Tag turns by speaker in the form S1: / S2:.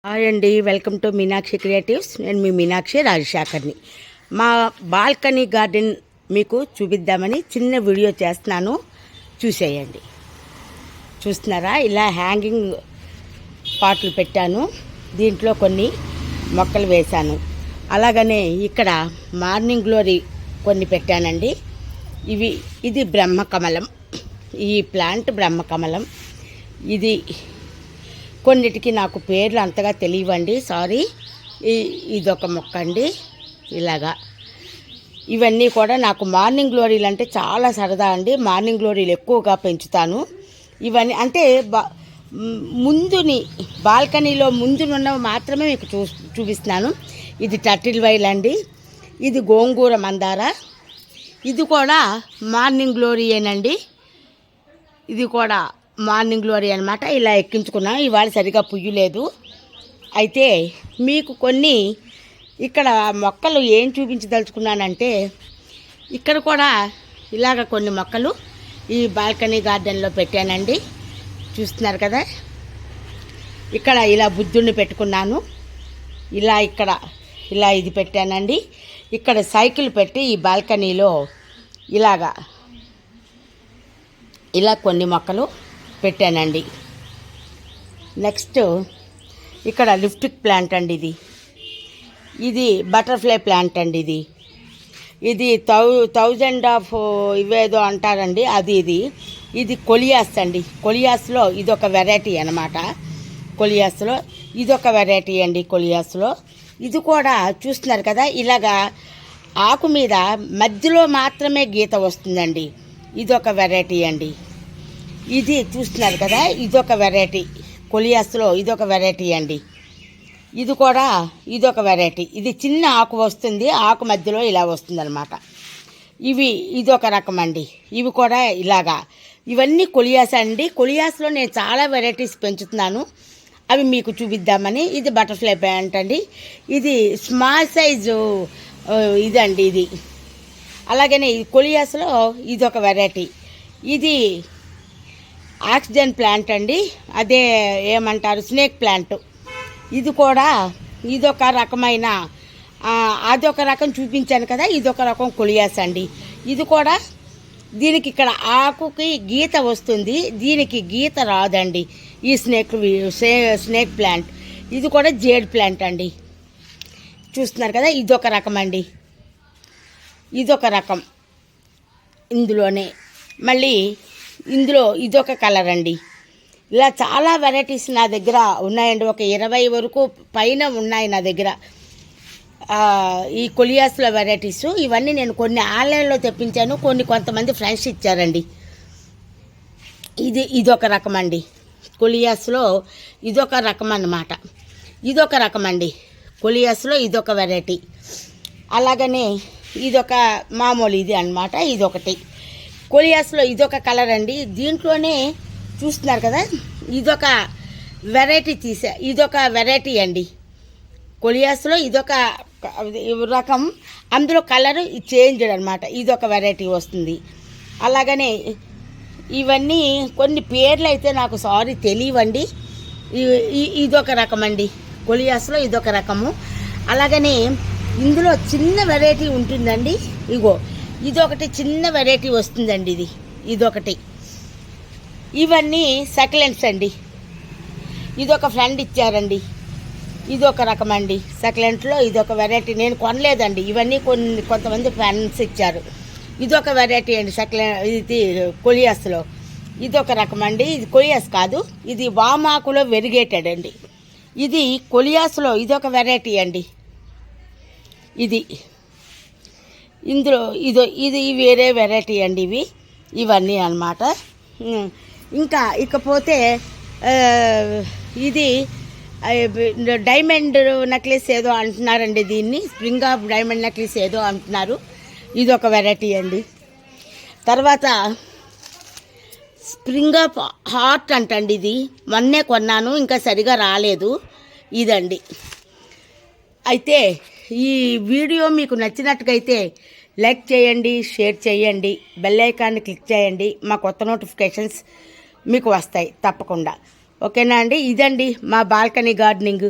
S1: Hi అండి, welcome to Meenakshi creatives. నేను మీ మీనాక్షి రాజశేఖర్ని. మా బాల్కనీ గార్డెన్ మీకు చూపిద్దామని చిన్న వీడియో చేస్తున్నాను, చూసేయండి. చూస్తున్నారా, ఇలా హ్యాంగింగ్ పాట్లు పెట్టాను, దీంట్లో కొన్ని మొక్కలు వేశాను. అలాగనే ఇక్కడ మార్నింగ్ గ్లోరీ కొన్ని పెట్టానండి. ఇది బ్రహ్మకమలం, ఈ ప్లాంట్ బ్రహ్మకమలం. ఇది కొన్నిటికి నాకు పేర్లు అంతగా తెలియవండి, సారీ. ఇదొక మొక్క అండి. ఇలాగా ఇవన్నీ కూడా నాకు మార్నింగ్ గ్లోరీలు అంటే చాలా సరదా అండి. మార్నింగ్ గ్లోరీలు ఎక్కువగా పెంచుతాను. ఇవన్నీ అంటే ముందుని బాల్కనీలో ముందునున్నవి మాత్రమే మీకు చూపిస్తున్నాను. ఇది టర్టిల్ వైల్ అండి. ఇది గోంగూర మందార. ఇది కూడా మార్నింగ్ గ్లోరీయేనండి. ఇది కూడా మార్నింగ్ గ్లోరీ అనమాట. ఇలా ఎక్కించుకున్నాను. ఇవాళ సరిగా పుయ్యలేదు. అయితే మీకు కొన్ని ఇక్కడ మొక్కలు ఏం చూపించదలుచుకున్నానంటే, ఇక్కడ కూడా ఇలాగ కొన్ని మొక్కలు ఈ బాల్కనీ గార్డెన్లో పెట్టానండి. చూస్తున్నారు కదా, ఇక్కడ ఇలా బుద్ధుడిని పెట్టుకున్నాను. ఇలా ఇది పెట్టానండి. ఇక్కడ సైకిల్ పెట్టి ఈ బాల్కనీలో ఇలా కొన్ని మొక్కలు పెట్టానండి. నెక్స్ట్ ఇక్కడ లిప్టిక్ ప్లాంట్ అండి. ఇది బటర్ఫ్లై ప్లాంట్ అండి. ఇది 1000 ఆఫ్ ఇవేదో అంటారండి, ఇది కొలియాస్ అండి. కొలియాస్లో ఇదొక వెరైటీ అనమాట. కొలియాస్లో ఇదొక వెరైటీ అండి. కొలియాస్లో ఇది కూడా చూస్తున్నారు కదా, ఇలాగా ఆకు మీద మధ్యలో మాత్రమే గీత వస్తుందండి. ఇదొక వెరైటీ అండి. ఇది చూస్తున్నారు కదా, ఇదొక వెరైటీ. కొలియాస్లో ఇదొక వెరైటీ అండి. ఇది కూడా ఇదొక వెరైటీ. ఇది చిన్న ఆకు వస్తుంది, ఆకు మధ్యలో ఇలా వస్తుంది అనమాట. ఇదొక రకం అండి. ఇవి కూడా ఇలాగా. ఇవన్నీ కొలియాస్ అండి. కొలియాస్లో నేను చాలా వెరైటీస్ పెంచుతున్నాను, అవి మీకు చూపిద్దామని. ఇది బటర్ఫ్లై ప్లాంట్ అండి. ఇది స్మాల్ సైజు ఇదండి. ఇది అలాగనే కొలియాస్లో ఇదొక వెరైటీ. ఇది ఆక్సిజన్ ప్లాంట్ అండి. అదే ఏమంటారు, స్నేక్ ప్లాంట్. ఇది కూడా ఇదొక రకమైన, అదొక రకం చూపించాను కదా, ఇదొక రకం కొలియాస్ అండి. ఇది కూడా దీనికి ఇక్కడ ఆకుకి గీత వస్తుంది, దీనికి గీత రాదండి. ఈ స్నేక్ ప్లాంట్. ఇది కూడా జేడ్ ప్లాంట్ అండి. చూస్తున్నారు కదా, ఇదొక రకం అండి. ఇదొక రకం. ఇందులోనే మళ్ళీ ఇందులో ఇదొక కలర్ అండి. ఇలా చాలా వెరైటీస్ నా దగ్గర ఉన్నాయండి. ఒక 20 వరకు పైన ఉన్నాయి నా దగ్గర ఈ కొలియాస్లో వెరైటీస్. ఇవన్నీ నేను కొన్ని ఆన్లైన్లో తెప్పించాను, కొంతమంది ఫ్రెండ్స్ ఇచ్చారండి. ఇదొక రకం అండి. కొలియాస్లో ఇదొక రకం అన్నమాట. ఇదొక రకం అండి. కొలియాస్లో ఇదొక వెరైటీ. అలాగనే ఇదొక మామూలు ఇది అన్నమాట. ఇదొకటి కొలియాస్లో ఇదొక కలర్ అండి. దీంట్లోనే చూస్తున్నారు కదా, ఇదొక వెరైటీ ఇదొక వెరైటీ అండి. కొలియాస్లో ఇదొక రకం, అందులో కలర్ చేంజ్డ్ అనమాట. ఇదొక వెరైటీ వస్తుంది. అలాగనే ఇవన్నీ కొన్ని పేర్లు అయితే నాకు సారీ తెలియవండి. ఇదొక రకం అండి. కొలియాస్లో ఇదొక రకము. అలాగనే ఇందులో చిన్న వెరైటీ ఉంటుందండి. ఇదొకటి చిన్న వెరైటీ వస్తుందండి. ఇదొకటి. ఇవన్నీ సక్లెంట్స్ అండి. ఇదొక ఫ్రెండ్ ఇచ్చారండి. ఇదొక రకం అండి. సక్లెంట్లో ఇదొక వెరైటీ. నేను కొనలేదండి, ఇవన్నీ కొంతమంది ఫ్రెండ్స్ ఇచ్చారు. ఇదొక వెరైటీ అండి. ఇది కొలియాస్లో ఇదొక రకం అండి. ఇది కొలియాస్ కాదు, ఇది వామాకులో వెరిగేటెడ్ అండి. ఇది కొలియాస్లో ఇదొక వెరైటీ అండి. ఇందులో ఇది వేరే వెరైటీ అండి. ఇవన్నీ అన్నమాట. ఇకపోతే ఇది డైమండ్ నెక్లెస్ ఏదో అంటున్నారండి. దీన్ని స్ప్రింగ్ ఆఫ్ డైమండ్ నెక్లెస్ ఏదో అంటున్నారు. ఇదొక వెరైటీ అండి. తర్వాత స్ప్రింగ్ ఆఫ్ హార్ట్ అంటండి. ఇది మొన్నే కొన్నాను, ఇంకా సరిగా రాలేదు. ఇదండి. అయితే ఈ వీడియో మీకు నచ్చినట్టుగైతే లైక్ చేయండి, షేర్ చేయండి, బెల్ ఐకాన్ని క్లిక్ చేయండి. మా కొత్త నోటిఫికేషన్స్ మీకు వస్తాయి తప్పకుండా. ఓకేనా అండి. ఇదండి మా బాల్కనీ గార్డెనింగ్